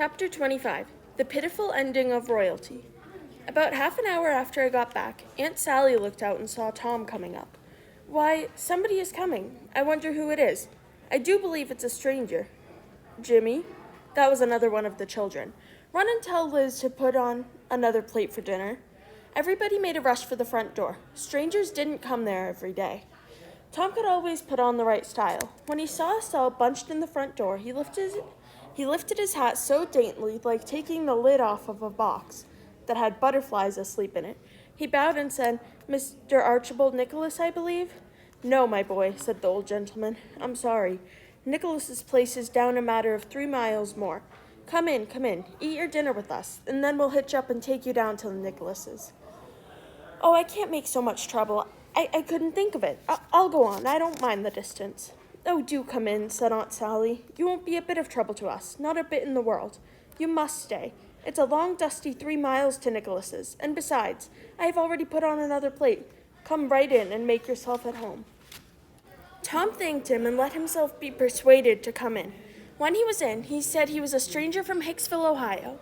Chapter 25 The Pitiful Ending of Royalty. About half an hour after I got back, Aunt Sally looked out and saw Tom coming up. Why, somebody is coming. I wonder who it is. I do believe it's a stranger. Jimmy? That was another one of the children. Run and tell Liz to put on another plate for dinner. Everybody made a rush for the front door. Strangers didn't come there every day. Tom could always put on the right style. When he saw us all bunched in the front door, he lifted his hat so daintily, like taking the lid off of a box that had butterflies asleep in it. He bowed and said, "Mr. Archibald Nicholas, I believe?" "No, my boy," said the old gentleman. "I'm sorry. Nicholas's place is down a matter of 3 miles more. Come in. Eat your dinner with us, and then we'll hitch up and take you down to the Nicholas's." "Oh, I can't make so much trouble. I couldn't think of it. I'll go on. I don't mind the distance." "Oh, do come in," said Aunt Sally. "You won't be a bit of trouble to us, not a bit in the world. You must stay. It's a long, dusty 3 miles to Nicholas's, and besides, I have already put on another plate. Come right in and make yourself at home." Tom thanked him and let himself be persuaded to come in. When he was in, he said he was a stranger from Hicksville, Ohio.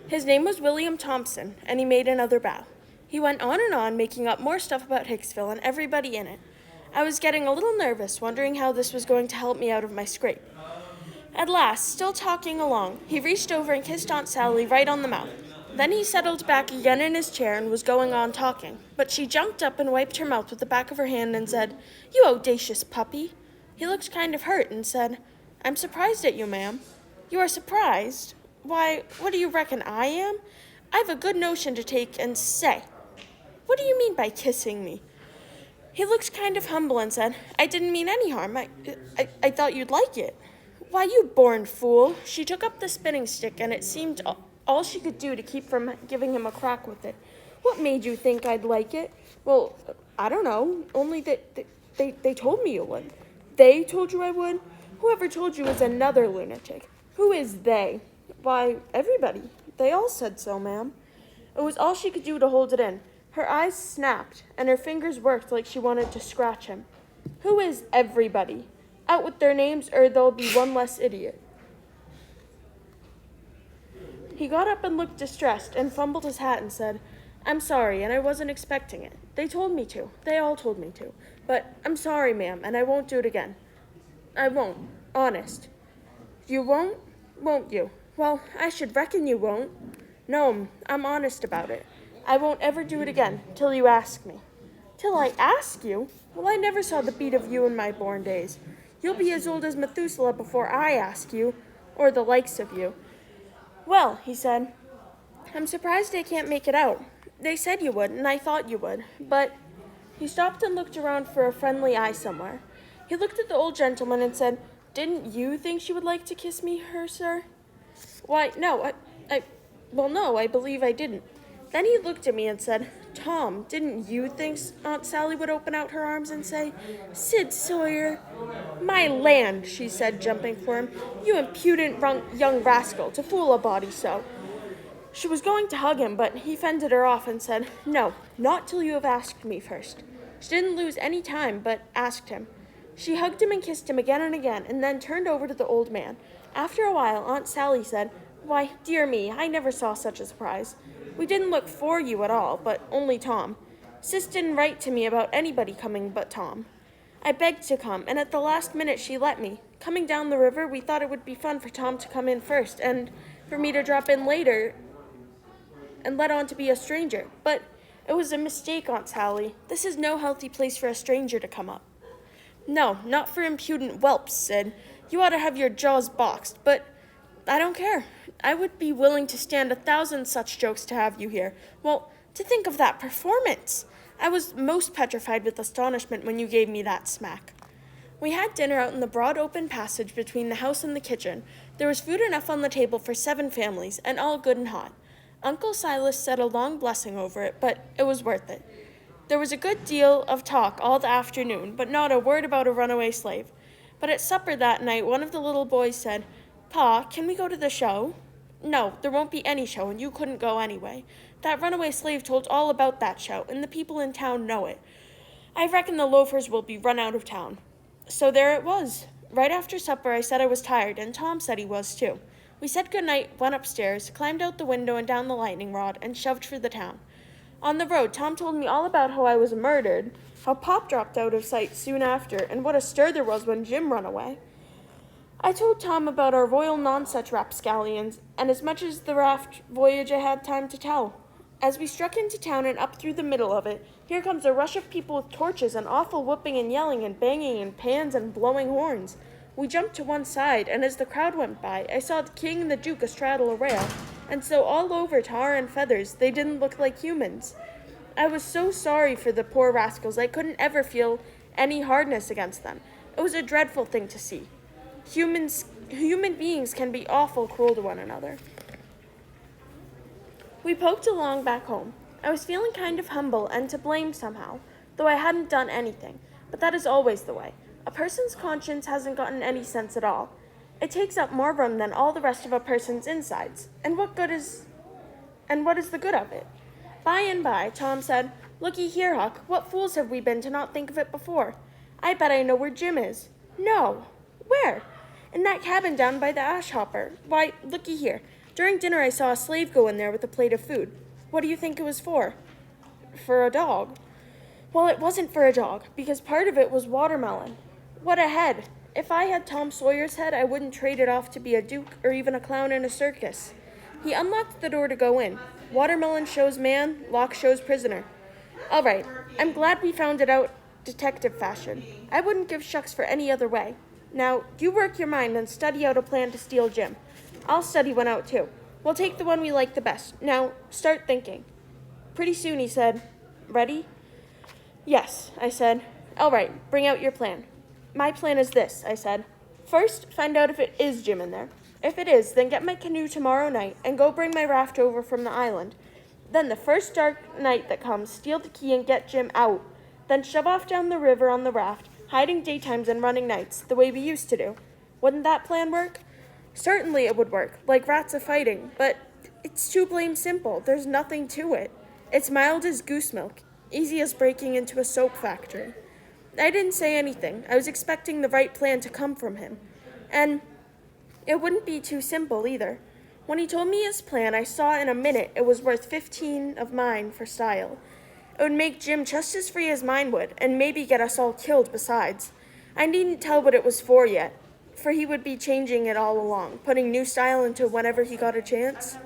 His name was William Thompson, and he made another bow. He went on and on, making up more stuff about Hicksville and everybody in it. I was getting a little nervous, wondering how this was going to help me out of my scrape. At last, still talking along, he reached over and kissed Aunt Sally right on the mouth. Then he settled back again in his chair and was going on talking, but she jumped up and wiped her mouth with the back of her hand and said, "You audacious puppy." He looked kind of hurt and said, "I'm surprised at you, ma'am." "You are surprised? Why, what do you reckon I am? I've a good notion to take and say. What do you mean by kissing me?" He looked kind of humble and said, "I didn't mean any harm. I thought you'd like it." "Why, you born fool." She took up the spinning stick, and it seemed all she could do to keep from giving him a crack with it. "What made you think I'd like it?" "Well, I don't know, only that they told me you would." "They told you I would? Whoever told you is another lunatic." "Who is they?" "Why, everybody. They all said so, ma'am." It was all she could do to hold it in. Her eyes snapped, and her fingers worked like she wanted to scratch him. "Who is everybody? Out with their names, or there'll be one less idiot." He got up and looked distressed, and fumbled his hat and said, "I'm sorry, and I wasn't expecting it. They told me to. They all told me to. But I'm sorry, ma'am, and I won't do it again. I won't. Honest." "You won't you? Well, I should reckon you won't." "No, I'm honest about it. I won't ever do it again, till you ask me." "Till I ask you? Well, I never saw the beat of you in my born days. You'll be as old as Methuselah before I ask you, or the likes of you." "Well," he said, "I'm surprised I can't make it out. They said you would, and I thought you would, but—" He stopped and looked around for a friendly eye somewhere. He looked at the old gentleman and said, "Didn't you think she would like to kiss me, sir?" "Why, no, no, I believe I didn't." Then he looked at me and said, "Tom, didn't you think Aunt Sally would open out her arms and say, 'Sid Sawyer'?" "My land," she said, jumping for him, "you impudent young rascal, to fool a body so." She was going to hug him, but he fended her off and said, "No, not till you have asked me first." She didn't lose any time, but asked him. She hugged him and kissed him again and again, and then turned over to the old man. After a while, Aunt Sally said, "Why, dear me, I never saw such a surprise. We didn't look for you at all, but only Tom. Sis didn't write to me about anybody coming but Tom. I begged to come, and at the last minute she let me. Coming down the river, we thought it would be fun for Tom to come in first, and for me to drop in later and let on to be a stranger. But it was a mistake, Aunt Sally. This is no healthy place for a stranger to come up." "No, not for impudent whelps, Sid. You ought to have your jaws boxed, but I don't care. I would be willing to stand 1,000 such jokes to have you here. Well, to think of that performance! I was most petrified with astonishment when you gave me that smack." We had dinner out in the broad open passage between the house and the kitchen. There was food enough on the table for 7 families, and all good and hot. Uncle Silas said a long blessing over it, but it was worth it. There was a good deal of talk all the afternoon, but not a word about a runaway slave. But at supper that night, one of the little boys said, "Pa, can we go to the show?" "No, there won't be any show, and you couldn't go anyway. That runaway slave told all about that show, and the people in town know it. I reckon the loafers will be run out of town." So there it was. Right after supper, I said I was tired, and Tom said he was too. We said goodnight, went upstairs, climbed out the window and down the lightning rod, and shoved for the town. On the road, Tom told me all about how I was murdered, how Pop dropped out of sight soon after, and what a stir there was when Jim ran away. I told Tom about our royal nonsuch rapscallions, and as much as the raft voyage I had time to tell. As we struck into town and up through the middle of it, here comes a rush of people with torches and awful whooping and yelling and banging and pans and blowing horns. We jumped to one side, and as the crowd went by, I saw the king and the duke astraddle a rail, and so all over tar and feathers, they didn't look like humans. I was so sorry for the poor rascals, I couldn't ever feel any hardness against them. It was a dreadful thing to see. Human beings can be awful cruel to one another. We poked along back home. I was feeling kind of humble and to blame somehow, though I hadn't done anything, but that is always the way. A person's conscience hasn't gotten any sense at all. It takes up more room than all the rest of a person's insides. And what is the good of it? By and by, Tom said, "Looky here, Huck, what fools have we been to not think of it before? I bet I know where Jim is." "No." "Where?" "In that cabin down by the ash hopper. Why, looky here. During dinner I saw a slave go in there with a plate of food. What do you think it was for?" "For a dog." "Well, it wasn't for a dog, because part of it was watermelon. What a head! If I had Tom Sawyer's head, I wouldn't trade it off to be a duke or even a clown in a circus." He unlocked the door to go in. Watermelon shows man, lock shows prisoner. "All right, I'm glad we found it out detective fashion. I wouldn't give shucks for any other way. Now, you work your mind and study out a plan to steal Jim. I'll study one out too. We'll take the one we like the best. Now, start thinking." Pretty soon he said, "Ready?" "Yes," I said. "All right, bring out your plan." "My plan is this," I said. "First, find out if it is Jim in there. If it is, then get my canoe tomorrow night and go bring my raft over from the island. Then the first dark night that comes, steal the key and get Jim out. Then shove off down the river on the raft, hiding daytimes and running nights, the way we used to do. Wouldn't that plan work?" "Certainly it would work, like rats a-fighting, but it's too blame simple. There's nothing to it. It's mild as goose milk, easy as breaking into a soap factory." I didn't say anything. I was expecting the right plan to come from him. And it wouldn't be too simple either. When he told me his plan, I saw in a minute it was worth 15 of mine for style. It would make Jim just as free as mine would, and maybe get us all killed besides. I needn't tell what it was for yet, for he would be changing it all along, putting new style into whenever he got a chance.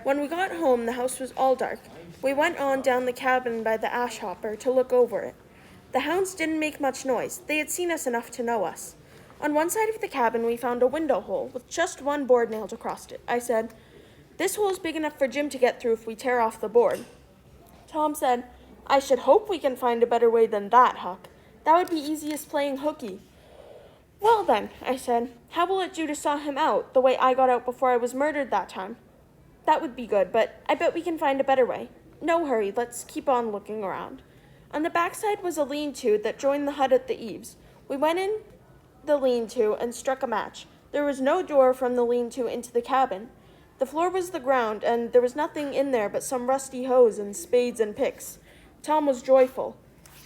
When we got home, the house was all dark. We went on down the cabin by the ash hopper to look over it. The hounds didn't make much noise. They had seen us enough to know us. On one side of the cabin, we found a window hole with just one board nailed across it. I said, "This hole's big enough for Jim to get through if we tear off the board." Tom said, "I should hope we can find a better way than that, Huck. That would be easy as playing hooky." "Well then," I said, "how will it do to saw him out, the way I got out before I was murdered that time?" "That would be good, but I bet we can find a better way. No hurry, let's keep on looking around." On the backside was a lean-to that joined the hut at the eaves. We went in the lean-to and struck a match. There was no door from the lean-to into the cabin. The floor was the ground, and there was nothing in there but some rusty hoes and spades and picks. Tom was joyful.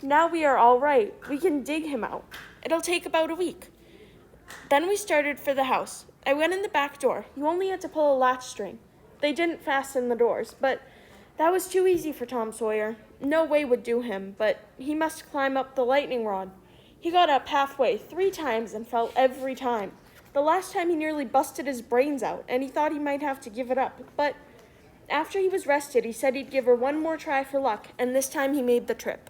"Now we are all right. We can dig him out. It'll take about a week." Then we started for the house. I went in the back door. You only had to pull a latch string. They didn't fasten the doors, but that was too easy for Tom Sawyer. No way would do him, but he must climb up the lightning rod. He got up halfway 3 times and fell every time. The last time he nearly busted his brains out, and he thought he might have to give it up. But after he was rested, he said he'd give her one more try for luck, and this time he made the trip.